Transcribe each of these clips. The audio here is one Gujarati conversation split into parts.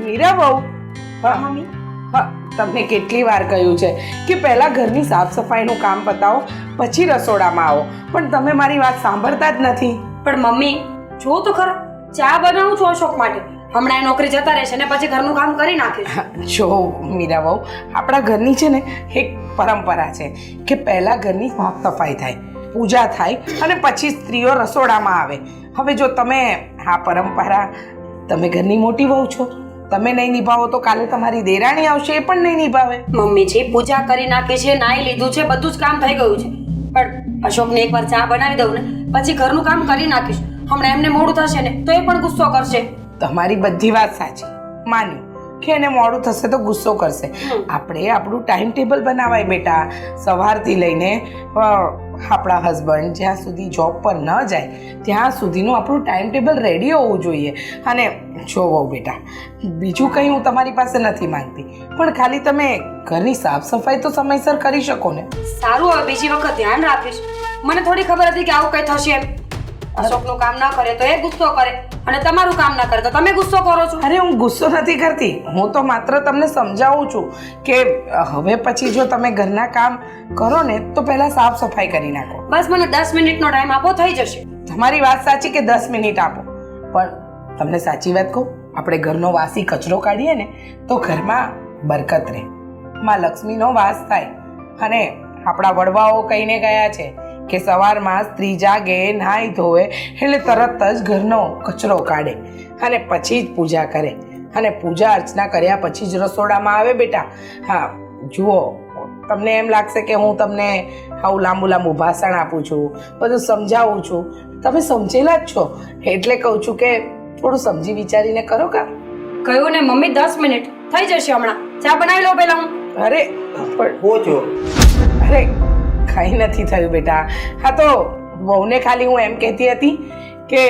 મીરા બહુ મમ્મી તમને કેટલી વાર કહ્યું છે કે પહેલા ઘરની સાફ સફાઈનું કામ પતાવો પછી રસોડામાં આવો, પણ તમે મારી વાત સાંભળતા જ નથી. પણ મમ્મી જો તો ખરા, ચા બનાવું છું અશોક માટે. હમણાં એ નોકરી જતા રહેશે ને પછી ઘરનું કામ કરી નાખીશ. જો મીરા બહુ, આપણા ઘરની છે ને એક પરંપરા છે કે પહેલા ઘરની સાફ સફાઈ થાય, પૂજા થાય અને પછી સ્ત્રીઓ રસોડામાં આવે. હવે જો તમે આ પરંપરા, તમે ઘરની મોટી વહુ છો, તમે નહીં નિભાવો તો કાલે તમારી દેરાણી આવશે, એ પણ નહીં નિભાવે. મમ્મી છે પૂજા કરી નાખી છે, નાઈ લીધું છે, બધું જ કામ થઈ ગયું છે, પણ અશોકને એકવાર ચા બનાવી દઉં ને પછી ઘરનું કામ કરી નાખીશ. હમણાં એમને મોડું થશે ને તો એ પણ ગુસ્સો કરશે. તમારી બધી વાત સાચી, માન્યું કે એને મોડું થશે તો ગુસ્સો કરશે. આપણે આપણું ટાઈમ ટેબલ બનાવાય બેટા. સવારથી લઈને આપણા હસબન્ડ જ્યાં સુધી જોબ પર ન જાય ત્યાં સુધીનું આપણું ટાઈમ ટેબલ રેડી હોવું જોઈએ. અને જોવો બેટા, બીજું કંઈ હું તમારી પાસે નથી માંગતી, પણ ખાલી તમે ઘરની સાફ સફાઈ તો સમયસર કરી શકો ને. સારું, હવે બીજી વખત ધ્યાન રાખીશ. મને થોડી ખબર હતી કે આવું કઈ થશે એમ. અશોકનું કામ ના કરે તો એ ગુસ્સો કરે અને તમારું કામ ના કરે તો તમે ગુસ્સો કરો છો. અરે હું ગુસ્સો નથી કરતી, હું તો માત્ર તમને સમજાવું છું કે હવે પછી જો તમે ઘરના કામ કરો ને તો પહેલા સાફ સફાઈ કરી નાખો. બસ મને 10 મિનિટનો ટાઈમ આપો, થઈ જશે. તમારી વાત સાચી કે 10 મિનિટ આપો, પણ તમને સાચી વાત કહું, આપણે ઘરનો વાસી કચરો કાઢીએ ને તો ઘરમાં બરકત રહે, માં લક્ષ્મીનો વાસ થાય. અને આપણા વડવાઓ કહીને ગયા છે કે સવારમાં સ્ત્રી જાગે, નાહી ધોવે એટલે તરત જ ઘરનો કચરો કાઢે અને પછી જ પૂજા કરે, અને પૂજા અર્ચના કર્યા પછી જ રસોડામાં આવે બેટા. હા જુઓ, તમને એમ લાગશે કે હું તમને આવું લાંબુ લાંબુ ભાષણ આપું છું, બધું સમજાવું છું, તમે સમજેલા જ છો એટલે કહું છું કે થોડું સમજી વિચારીને કરો કામ. કહ્યું ને મમ્મી, 10 મિનિટ થઈ જશે. હમણાં ચા બનાવી લો પહેલા હું. અરે પણ અરે કંઈ નથી થયું બેટા. હા તો વહુને ખાલી હું એમ કહેતી હતી કે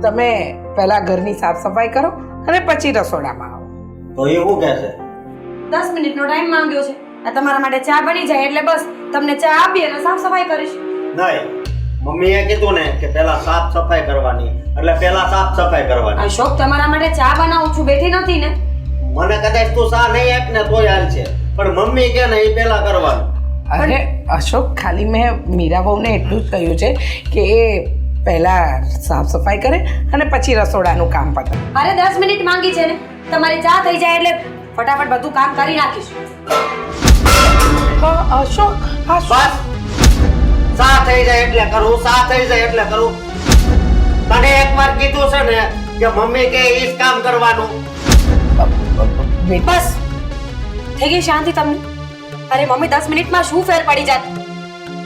તમે પહેલા ઘરની સાફ સફાઈ કરો અને પછી રસોડામાં આવો. તો એ શું કહેશે? 10 મિનિટનો ટાઈમ માંગ્યો છે. આ તમારા માટે ચા બની જાય એટલે બસ તમને ચા આપી અને સાફ સફાઈ કરીશ. નહીં, મમ્મીએ કીધું ને કે પહેલા સાફ સફાઈ કરવાની, એટલે પહેલા સાફ સફાઈ કરવાની. અશોક, તમારા માટે ચા બનાવું છું, બેઠી નથી ને. મને કદાચ તું સા નહીં આપ ને તોય હાલ છે, પણ મમ્મી કે ને એ પહેલા કરવાનું. અરે અશોક, ખાલી મેં મીરા બહુને એટલું જ કહ્યું છે કે એ પહેલા સાફ સફાઈ કરે અને પછી રસોડાનું કામ પતાવે. અરે 10 મિનિટ માંગી છે ને, તમારી ચા થઈ જાય એટલે ફટાફટ બધું કામ કરી નાખીશ. અશોક, બસ સા થઈ જાય એટલે કરું, સા થઈ જાય એટલે કરું. તને એકવાર કીધું છે ને કે મમ્મી કે ઈ જ કામ કરવાનું. બસ થઈ ગઈ શાંતિ તમને? અરે મમ્મી, 10 મિનિટમાં શું ફેર પડી જાત?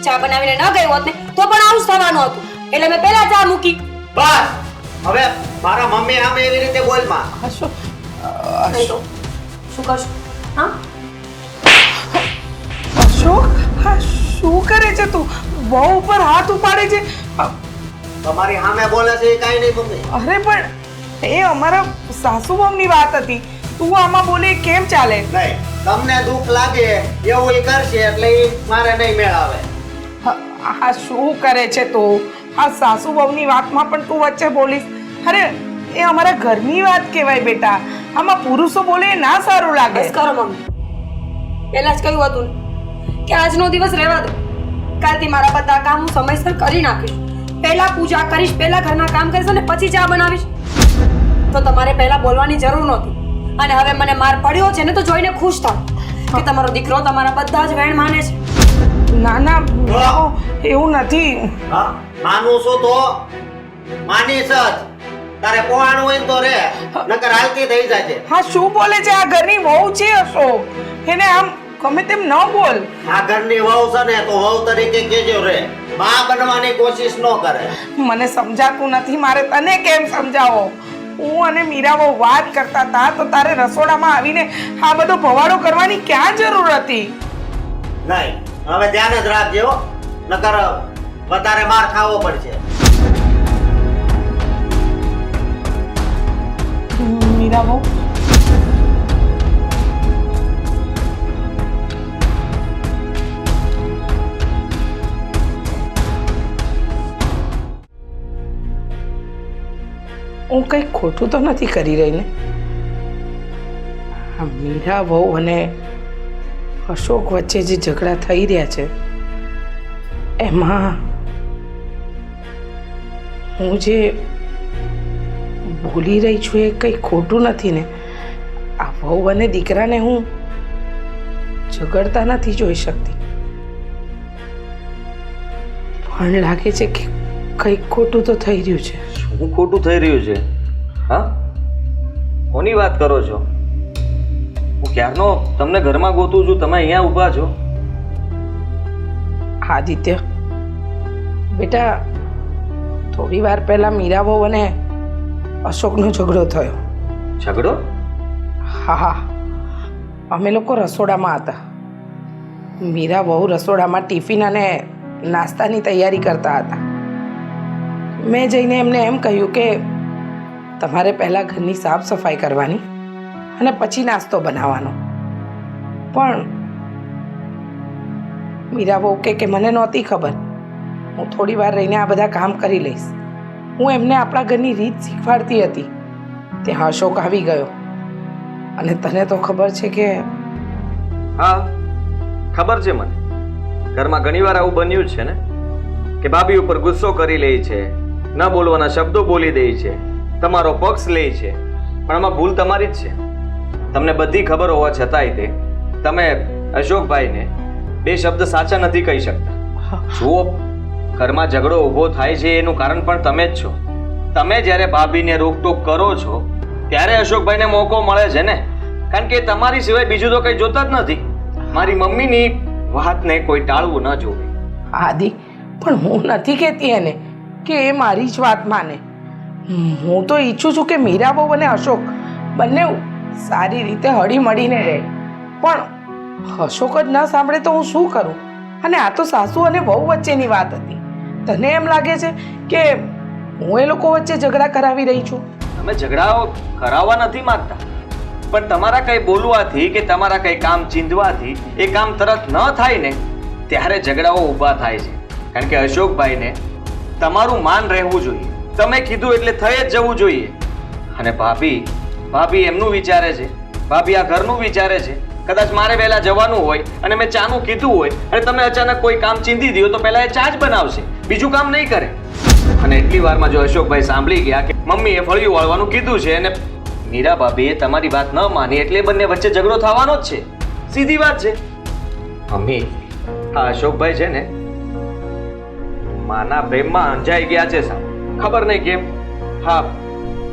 ચા બનાવીને ન ગઈ હોત ને તો પણ આવું જ થવાનું હતું, એટલે મેં પહેલા ચા મૂકી. બસ હવે મારા મમ્મી આમે એવી રીતે બોલમાં. અશોક, શું કરશો? હા અશોક, હા શું કરે છે તું? બહુ ઉપર હાથ ઉપાડે છે. તમારી સામે બોલે છે એ કાઈ નહીં મમ્મી. અરે પણ એ અમારા સાસુ વહુની વાત હતી, તું આમાં બોલે કેમ ચાલે? નહીં, તમને દુઃખ લાગે એવું ઈ કરશે એટલે ઈ મારે નહીં મેળાવે. આ શું કરે છે તું? આ સાસુ વહુની વાતમાં પણ તું વચ્ચે બોલીશ? અરે એ અમારા ઘરની વાત કહેવાય બેટા, આમાં પુરુષો બોલે એ ના સારું લાગે. બસ કરો મમ્મી, પહેલા જ કહ્યું હતું ને કે આજનો દિવસ રહેવા દો. કાલથી મારા બધા કામ હું સમયસર કરી નાખીશ. પહેલા પૂજા કરીશ, પહેલા ઘરના કામ કરીશ અને પછી ચા બનાવીશ. તો તમારે પહેલા બોલવાની જરૂર નહોતી. અને હવે મને માર પડ્યો છે ને તો જોઈને ખુશ થાવ કે તમારો દીકરો તમારા બધા જ વેણ માને છે. ના ના, એવું નથી. હા, માનું છું તો માનીશ જ. તારે પોહાણું હોય તો રે, નકર હાલતી થઈ જાય. હા શું બોલે છે? આ ઘરની વહુ છે અશોક, એને આમ ગમે તેમ ન બોલ. આ ઘરની વહુ છે ને તો વહુ તરીકે કેજો રે, માં બનવાની કોશિશ ન કરે. મને સમજાતું નથી, મારે તને કેમ સમજાવો? હું અને મીરા બહુ વાત કરતા હતા તો તારે રસોડામાં આવીને આ બધો ભવાડો કરવાની ક્યાં જરૂર હતી? નહીં, હવે ધ્યાન જ રાખજો, નકર વધારે માર ખાવો પડશે. મીરા બહુ હું કંઈ ખોટું તો નથી કરી રહી ને? આ મીરા વહુ અને અશોક વચ્ચે જે ઝઘડા થઈ રહ્યા છે એમાં હું જે બોલી રહી છું એ કંઈ ખોટું નથી ને? આ વહુ અને દીકરાને હું ઝઘડતા નથી જોઈ શકતી, પણ લાગે છે કે કંઈક ખોટું તો થઈ રહ્યું છે. શું ખોટું થઈ રહ્યું છે? હા, કોની વાત કરો છો? હું ક્યારનો તમને ઘરમાં ગોતું છું, તમે અહીંયા ઊભા છો. આદિત્ય બેટા, થોડી વાર પહેલા મીરા વહુ અને અશોકનો ઝઘડો થયો. ઝઘડો? હા હા, અમે લોકો રસોડામાં હતા. મીરા વહુ રસોડામાં ટિફિન અને નાસ્તાની તૈયારી કરતા હતા. મેં જઈને એમને એમ કહ્યું કે તમારે પહેલાં ઘરની સાફ સફાઈ કરવાની અને પછી નાસ્તો બનાવવાનો. પણ મીરા વહુ કે મને નહોતી ખબર, હું થોડી વાર રહીને આ બધા કામ કરી લઈશ. હું એમને આપણા ઘરની રીત શીખવાડતી હતી ત્યાં અશોક આવી ગયો. અને તને તો ખબર છે કે હા, ખબર છે મને. ઘરમાં ઘણીવાર આવું બન્યું જ છે ને, કે ભાભી ઉપર ગુસ્સો કરી લે છે, ન બોલવાના શબ્દો બોલી દે છે, તમારો પક્ષ લે છે, પણ આમાં ભૂલ તમારી જ છે. તમને બધી ખબર હોવા છતાંય તે તમે અશોકભાઈને બે શબ્દ સાચા નથી કહી શકતા. જુઓ, ઘરમાં ઝઘડો ઊભો થાય છે એનું કારણ પણ તમે જ છો. તમે જ્યારે ભાભીને રોકટોક કરો છો ત્યારે અશોકભાઈને મોકો મળે છે ને, કારણ કે તમારી સિવાય બીજું તો કંઈ જોતા જ નથી. મારી મમ્મીની વાતને કોઈ ટાળવું ન જોવે. આદિ, પણ હું નથી કહેતી એને કે એ મારી જ વાત માને. હું તો ઈચ્છું છું કે મીરા વહુ અને અશોક બંને સારી રીતે હળી મળીને રહે. પણ અશોક જ ન સાંભળે તો હું શું કરું? અને આ તો સાસુ અને વહુ વચ્ચેની વાત હતી. તને એમ લાગે છે કે હું એ લોકો વચ્ચે ઝઘડા કરાવી રહી છું? તમે ઝઘડાઓ કરાવવા નથી માંગતા, પણ તમારા કંઈ બોલવાથી કે તમારા કંઈ કામ ચીંધવાથી એ કામ તરત ન થાય ને ત્યારે ઝઘડાઓ ઊભા થાય છે. કારણ કે અશોકભાઈને તમારું માન રહેવું જોઈએ, તમે કીધું એટલે થઈ જ જવું જોઈએ. અને ભાભી એમનું વિચારે છે, ભાભી આ ઘરનું વિચારે છે. કદાચ મારે વહેલા જવાનું હોય અને મેં ચાનું કીધું હોય અને તમે અચાનક કોઈ કામ ચીંધી દો તો પહેલા એ ચા જ બનાવશે, બીજું કામ નહીં કરે. અને એટલી વારમાં જો અશોકભાઈ સાંભળી ગયા કે મમ્મીએ ફળિયું વાળવાનું કીધું છે અને મીરા ભાભીએ તમારી વાત ન માની એટલે બંને વચ્ચે ઝઘડો થવાનો જ છે. સીધી વાત છે. મમ્મી, આ અશોકભાઈ છે ને માના પ્રેમમાં અંજાઈ ગયા છે સાહેબ, ખબર નહીં કેમ. હા,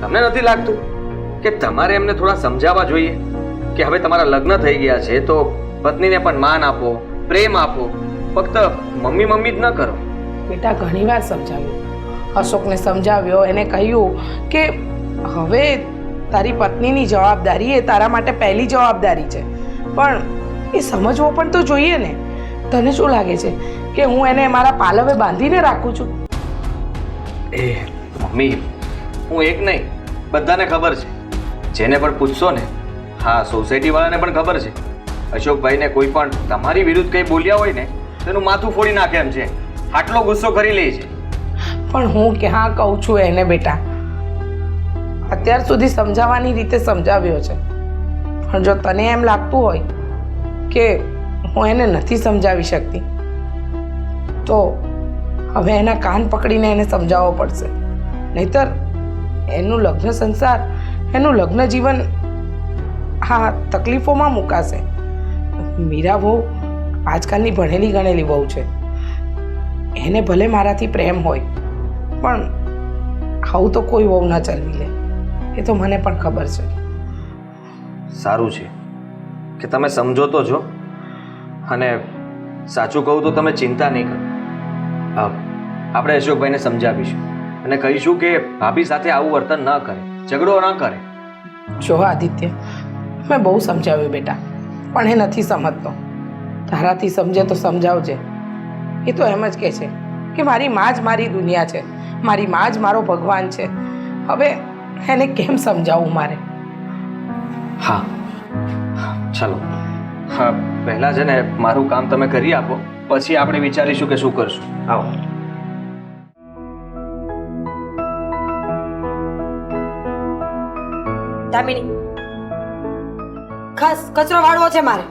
તમને નથી લાગતું કે તમારે એમને થોડા સમજાવવા જોઈએ કે હવે તમારા લગ્ન થઈ ગયા છે તો પત્નીને પણ માન આપો, પ્રેમ આપો, ફક્ત મમ્મી મમ્મી જ ન કરો. બેટા, ઘણીવાર સમજાવ્યું, અશોકને સમજાવ્યો, એને કહ્યું કે હવે તારી પત્નીની જવાબદારી એ તારા માટે પહેલી જવાબદારી છે. પણ એ સમજવો પણ તો જોઈએ ને. તને શું લાગે છે કે હું એને મારા પાલવે બાંધીને રાખું છું? એ મમ્મી, હું એક નહીં, બધાને ખબર છે. જેને પણ પૂછશો ને, હા, સોસાયટી વાળાને પણ ખબર છે. અશોકભાઈને કોઈ પણ તમારી વિરુદ્ધ કંઈ બોલ્યા હોય ને તેનું માથું ફોડી નાખે એમ છે, આટલો ગુસ્સો કરી લે છે. પણ હું ક્યાં કહું છું એને બેટા? અત્યાર સુધી સમજાવવાની રીતે સમજાવ્યો છે, પણ જો તને એમ લાગતું હોય કે હું એને નથી સમજાવી શકતી તો હવે એના કાન પકડીને એને સમજાવવો પડશે. નહીતર એનું લગ્ન સંસાર, એનું લગ્ન જીવન હા તકલીફોમાં મુકાશે. મીરા વહુ આજકાલની ભણેલી ગણેલી વહુ છે. એને ભલે મારાથી પ્રેમ હોય પણ આવું તો કોઈ વહુ ના ચલવી લે, એ તો મને પણ ખબર છે. સારું છે કે તમે સમજો તો છો. અને સાચું કહું તો તમે ચિંતા નહીં કરો. આપણે અશોકભાઈને સમજાવીશું અને કહીશું કે ભાભી સાથે આવું વર્તન ન કરે, ઝઘડો ન કરે. જો આદિત્ય, મેં બહુ સમજાવ્યું બેટા, પણ એ નથી સમજતો. તારાથી સમજે તો સમજાવજે. એ તો એમ જ કહે છે કે મારી માં જ મારી દુનિયા છે, મારી માં જ મારો ભગવાન છે. હવે એને કેમ સમજાવું મારે? હા, ચાલો. હા, પહેલાં છે ને મારું કામ તમે કરી આપો, પછી આપણે વિચારીશું કે શું કરશું. આવો. દામિની, ખાસ કચરો વાળવો છે મારે.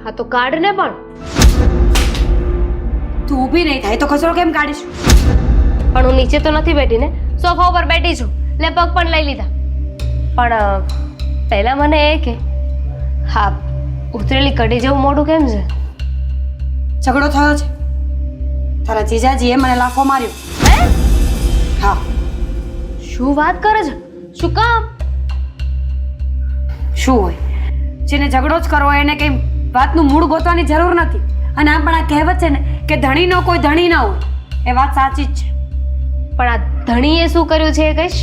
હા તો કાઢ ને પણ. તું ઊભી નહીં થાય તો કચરો કેમ કાઢીશ? પણ હું નીચે તો નથી બેઠી ને, સોફા ઉપર બેઠી છું. લે પગ પણ લઈ લીધા. પણ પહેલા મને એ કે હા ઉતરેલી કઢી જેવું મોઢું કેમ છે? ઝઘડો થયો છે. તારા જીજાજીએ મને લાફો માર્યો. હે? હા. શું વાત કરે છે? શું કામ? શું હોય, જેને ઝઘડો જ કરવો હોય એને કંઈ વાતનું મૂળ ગોતવાની જરૂર નથી. અને આમ પણ આ કહેવત છે ને કે ધણીનો કોઈ ધણી ના હોય, એ વાત સાચી જ છે. પણ આ ધણીએ શું કર્યું છે એ કહીશ?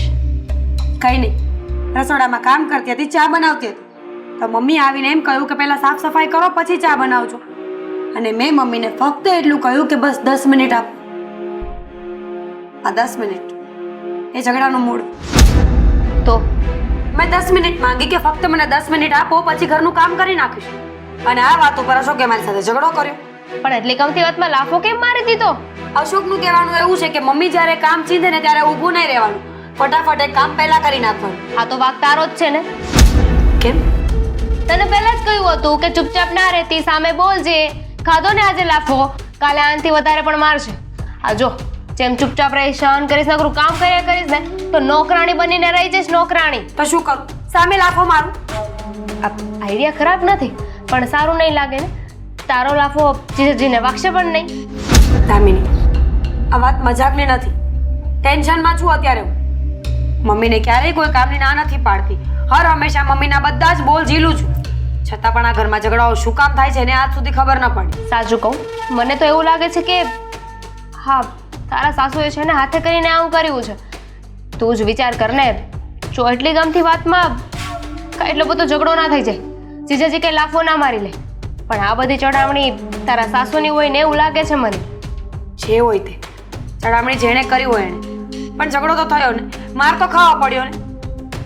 કંઈ નહીં, રસોડામાં કામ કરતી હતી, ચા બનાવતી હતી, તો મમ્મી આવીને એમ કહ્યું કે પહેલાં સાફ સફાઈ કરો પછી ચા બનાવજો. અને મેં મમ્મીને ફક્ત એટલું કહ્યું કે બસ 10 મિનિટ આપ. આ 10 મિનિટ એ ઝઘડાનું મૂળ. તો મેં 10 મિનિટ માંગી કે ફક્ત મને 10 મિનિટ આપો પછી ઘરનું કામ કરી નાખીશ. અને આ વાત ઉપર અશોકે મારી સાથે ઝઘડો કર્યો. પણ એટલી કમથી વાતમાં લાફો કેમ મારી દીધો? અશોકનું કહેવાનું એવું છે કે મમ્મી જ્યારે કામ ચીંધે ને ત્યારે ઊભું નહીં રહેવાનું, ફટાફટ એ કામ પહેલા કરી નાખવાનું. આ તો વાક તારો જ છે ને. કેમ? તને પહેલા જ કહ્યું હતું કે ચૂપચાપ ના રહેતી, સામે બોલજે. ખાધો ને આજે લાફો, કાલે આનાથી વધારે પણ મારશે. આ જો જેમ ચૂપચાપ રહી સહન કરીશ, નકરું કામ કર્યા કરીશ ને તો નોકરાણી બનીને રહી જઈશ. નોકરાણી તો શું કરું? સામે લાફો મારું? આ આઈડિયા ખરાબ નથી પણ સારું નહીં લાગે ને. તારો લાફો જીજાજીને વાગશે પણ નહીં. દામિની, આ વાત મજાકની નથી. ટેન્શનમાં છું અત્યારે હું. મમ્મીને ક્યારેય કોઈ કામની ના નથી પાડતી. હર હંમેશા મમ્મીના બધા જ બોલ ઝીલું છું. છતાં પણ આ ઘરમાં ઝઘડાઓ શું કામ થાય છે ને આજ સુધી ખબર ન પડી. સાચું કહું, મને તો એવું લાગે છે કે હા તારા સાસુએ છે ને હાથે કરીને આવું કર્યું છે. તું જ વિચાર કર ને, જો એટલી ગમતી વાતમાં કાંઈ એટલો બધો ઝઘડો ના થઈ જાય, જીજાજી કંઈ લાફો ના મારી લે. પણ આ બધી ચડામણી તારા સાસુની હોય ને એવું લાગે છે મને. જે હોય તે ચડામણી જેણે કરી હોય એણે, પણ ઝઘડો તો થયો ને, માર તો ખાવો પડ્યો ને.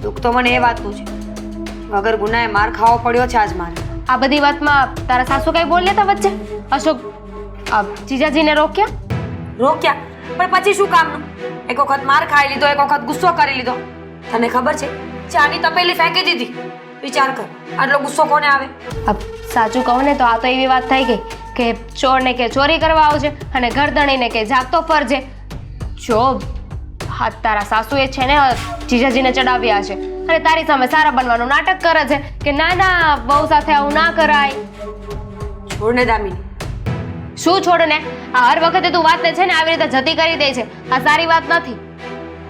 દુઃખ તો મને એ વાતનું છે, વગર ગુનાએ માર ખાવો પડ્યો છે આજ મારે. આ બધી વાતમાં તારા સાસુ કઈ બોલ લેતા વચ્ચે? અશોક આ જીજાજીને રોક્યા? રોક્યા પણ પછી શું કામનું? એક વખત માર ખાઈ લીધો, એક વખત ગુસ્સો કરી લીધો. તને ખબર છે ચાની તપેલી ફેંકી દીધી. વિચાર કર, આટલો ગુસ્સો કોને આવે? આ સાચું કહું ને તો આ તો એવી વાત થઈ ગઈ કે ચોરને કે ચોરી કરવા આવજે અને ગરદણીને કે જાગતો ફરજે. જો હા તારા સાસુએ છે ને જીજાજીને ચડાવ્યા છે અને તારી સામે સારા બનવાનું નાટક કરે છે કે ના ના બહુ સાથે આવું ના કરાય. છોડને દામિની. શું છોડ ને? આ હર વખતે તું વાતને છે ને આવી રીતે જતી કરી દે છે. આ સારી વાત નથી.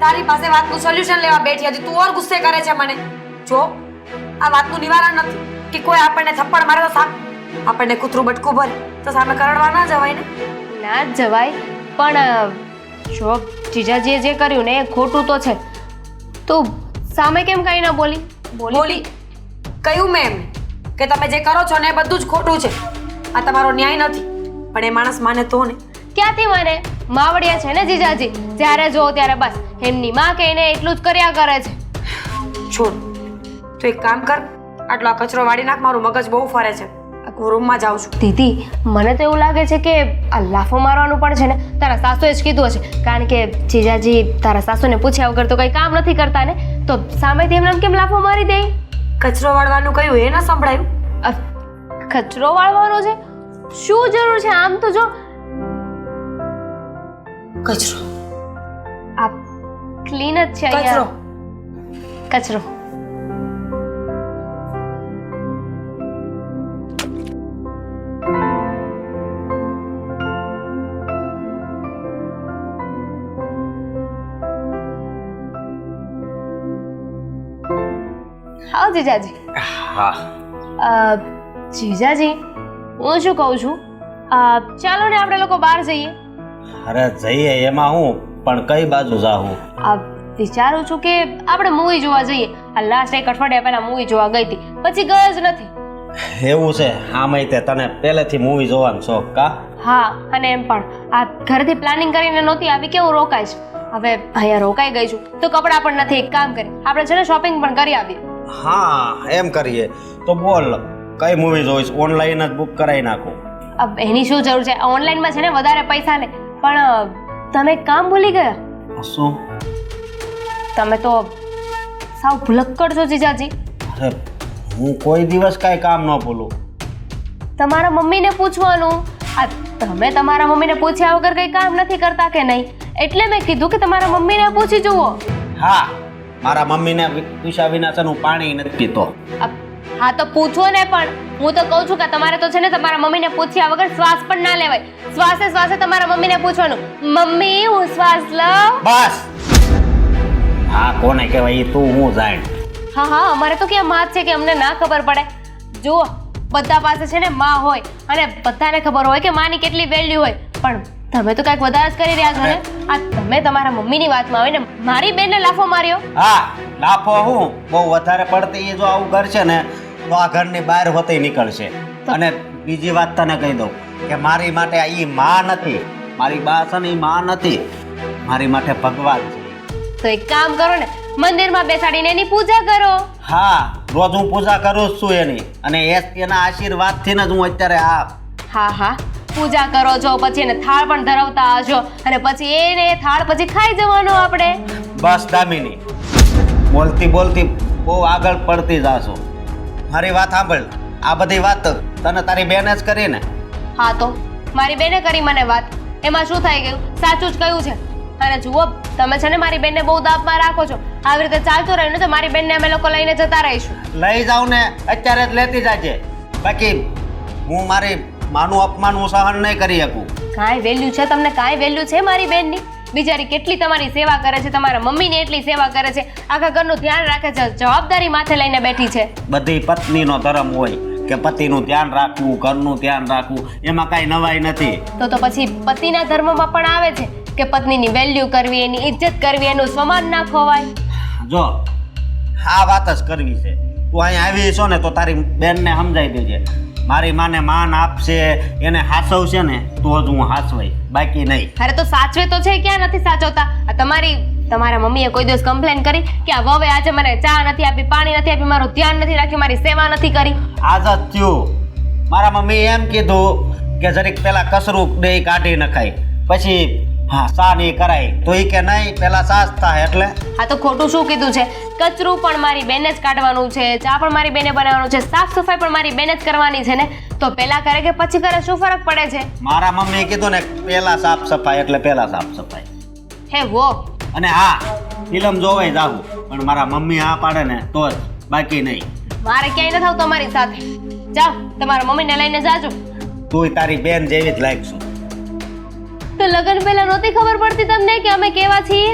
તારી પાસે વાતનું સોલ્યુશન લેવા બેઠી હતી, તું ઓર ગુસ્સે કરે છે મને. જો આ વાતનું નિવારણ નથી કે કોઈ આપણને થપ્પડ મારે તો સામે આપણને કૂતરું બટકું ભરે તો સામે કરડવા ના જવાય ને. ના જ જવાય પણ જો જીજાજીએ જે કર્યું ને એ ખોટું તો છે. તું સામે કેમ કઈ ના બોલી? બોલી કહ્યું મેં એમને કે તમે જે કરો છો ને એ બધું જ ખોટું છે, આ તમારો ન્યાય નથી. પણ એ માણસ માને તો ને. ક્યાંથી મને? માવડિયા છે ને જીજાજી, જ્યારે જો ત્યારે બસ એમની માં કહીને એટલું જ કર્યા કરે છે. છોડ, તો એક કામ કર, આટલો આ કચરો વાળી નાખ, મારું મગજ બહુ ફરે છે. હું રૂમમાં જાઉં છું. દીદી મને તો એવું લાગે છે કે આ લાફો મારવાનું પણ છે ને તારા સાસુએ જ કીધું હશે, કારણ કે જીજાજી તારા સાસુને પૂછ્યા વગર તો કંઈ કામ નથી કરતા ને, તો સામેથી એમને કેમ લાફો મારી દે? કચરો વાળવાનું કહ્યું એ ના સંભળાયું? કચરો વાળવાનો છે? શું જરૂર છે? આમ તો જો કચરો આ ક્લીન જ છે કચરો કચરો. હા જીજાજી. હા જીજાજી હું શું કહું છું, ચાલો ને આપણે લોકો બહાર જઈએ. અરે જઈએ એમાં હું, પણ કઈ બાજુ જાઉં? વિચારું છું કે આપણે મૂવી જોવા જઈએ. આ લાસ્ટ એક અઠવાડિયા પહેલા મૂવી જોવા ગઈ હતી, પછી ગયો જ નથી. એવું છે? આમાંય તે તને પહેલેથી મૂવી જોવાનો શોખ કા? હા, અને એમ પણ આ ઘરેથી પ્લાનિંગ કરીને નહોતી આવી કે હું રોકાઈશ. હવે અહીંયા રોકાઈ ગઈ છું તો કપડાં પણ નથી. એક કામ કરી આપણે છે ને શોપિંગ પણ કરી આવીએ. હા એમ કરીએ તો બોલ કઈ મૂવી જોઈશ? ઓનલાઈન જ બુક કરાવી નાખું. એની શું જરૂર છે? ઓનલાઈનમાં છે ને વધારે પૈસા લે. પણ તમે એક કામ ભૂલી ગયા. શું? તમે તો સાવ ભૂલક્કડ છો જીજાજી. અરે હું કોઈ દિવસ કાંઈ કામ ન ભૂલું. તમારા મમ્મીને પૂછવાનું. આ તમે તમારા મમ્મીને પૂછ્યા વગર કંઈ કામ નથી કરતા કે નહીં? એટલે મેં કીધું કે તમારા મમ્મીને પૂછી જુઓ. હા, મારા મમ્મીને પૂછ્યા વિના છે ને હું પાણી નથી પીતો. હા તો પૂછો ને, પણ હું તો કહું છું કે તમારે તો છે ને તમારા મમ્મીને પૂછ્યા વગર શ્વાસ પણ ના લેવાય. શ્વાસે શ્વાસે તમારા મમ્મીને પૂછવાનું, મમ્મી હું શ્વાસ લઉં. બસ. હા, કોને કહેવાય એ તું હું જાણ. હા હા, અમારે તો ક્યાં માં જ છે કે અમને ના ખબર પડે? જુઓ, બધા પાસે છે ને માં હોય અને બધાને ખબર હોય કે માની કેટલી વેલ્યુ હોય, પણ તમે તો કાંઈક વધારે જ કરી રહ્યા છો ને. આ તમે તમારા મમ્મીની વાતમાં આવીને મારી બેનને લાફો માર્યો. હા, લાફો હું બહુ વધારે પડતી એ જો આવું કરશે ને તો આ ઘરની બહાર હોતી નીકળશે. અને બીજી વાત તને કહી દઉં કે મારી માટે આ માં નથી, મારી બા છે ને એ માં નથી, મારી માટે ભગવાન છે. તો એક કામ કરો ને, મંદિરમાં બેસાડીને એની પૂજા કરો. હા, રોજ હું પૂજા કરું જ છું એની, અને એના આશીર્વાદથી જ હું અત્યારે હા હા, પૂજા કરો છો, પછી એને થાળ પણ ધરાવતા હશો, અને પછી એને થાળ પછી ખાઈ જવાનો આપણે. બસ દામિની, બોલતી બોલતી બહુ આગળ પડતી જાશો. મારી વાત સાંભળ, આ બધી વાત તને તારી બેને જ કરી ને? હા તો મારી બેને કરી મને વાત, એમાં શું થઈ ગયું? સાચું જ કહ્યું છે. અને જુઓ, તમે છે ને મારી બેનને બહુ દાબમાં રાખો છો. આવી રીતે ચાલતું રહ્યું ને તો મારી બેનને અમે લોકો લઈને જતા રહીશું. લઈ જાઉં ને અત્યારે જ લેતી જાજે, બાકી હું મારી માનું અપમાન હું સહન નહીં કરી શકું. કાંઈ વેલ્યુ છે તમને? કાંઈ વેલ્યુ છે મારી બેનની? બિચારી કેટલી તમારી સેવા કરે છે, તમારા મમ્મીની એટલી સેવા કરે છે, આખા ઘરનું ધ્યાન રાખે છે, જવાબદારી માથે લઈને બેઠી છે. બધી પત્નીનો ધર્મ હોય કે પતિનું ધ્યાન રાખવું, ઘરનું ધ્યાન રાખવું, એમાં કાંઈ નવાઈ નથી. તો પછી પતિના ધર્મમાં પણ આવે છે કે પત્નીની વેલ્યુ કરવી, એની ઇજ્જત કરવી, એનું સ્વમાન ના ખોવાય. જો આ વાત જ કરવી છે, તું અહીંયા આવી છો ને તો તારી બેનને સમજાવી દેજે. મારી માને માન આપશે, એને હાસવશે ને તો જ હું હાસવાય, બાકી નહીં. અરે તો સાચવે તો છે, ક્યાં નથી સાચવતા? આ તમારા મમ્મીએ કોઈ દિવસ કમ્પ્લેન કરી કે આ વવે આજે મને ચા નથી આપી, પાણી નથી આપી, મારું ધ્યાન નથી રાખ્યું, મારી સેવા નથી કરી? આજ જ થયું. મારા મમ્મી એમ કીધું કે જરીક પેલા કસરું દહીં કાઢી નખાય, પછી હા સા નહીં કરાય, તો એ કે નહીં પેલા સાસ થાય. એટલે હા તો ખોટું શું કીધું છે? કચરું પણ મારી બેને જ કાઢવાનું છે, ચા પણ મારી બેને બનાવવાનું છે, સાફ સફાઈ પણ મારી બેને જ કરવાની છે ને. તો પેલા કરે કે પછી કરે, શું ફરક પડે છે? મારા મમ્મીએ કીધું ને પેલા સાફ સફાઈ એટલે પેલા સાફ સફાઈ. હે વો. અને હા, ફિલ્મ જોવાય જાવું, પણ મારા મમ્મી હા પાડે ને તો જ, બાકી નહીં. મારે ક્યાંય ન થાવ તમારી સાથે. જાઓ, તમારા મમ્મીને લઈને જાજો. તું તારી બેન જેવી જ લાગશું. તો લગ્ન પહેલા નહોતી ખબર પડતી તમને કે અમે કેવા છીએ?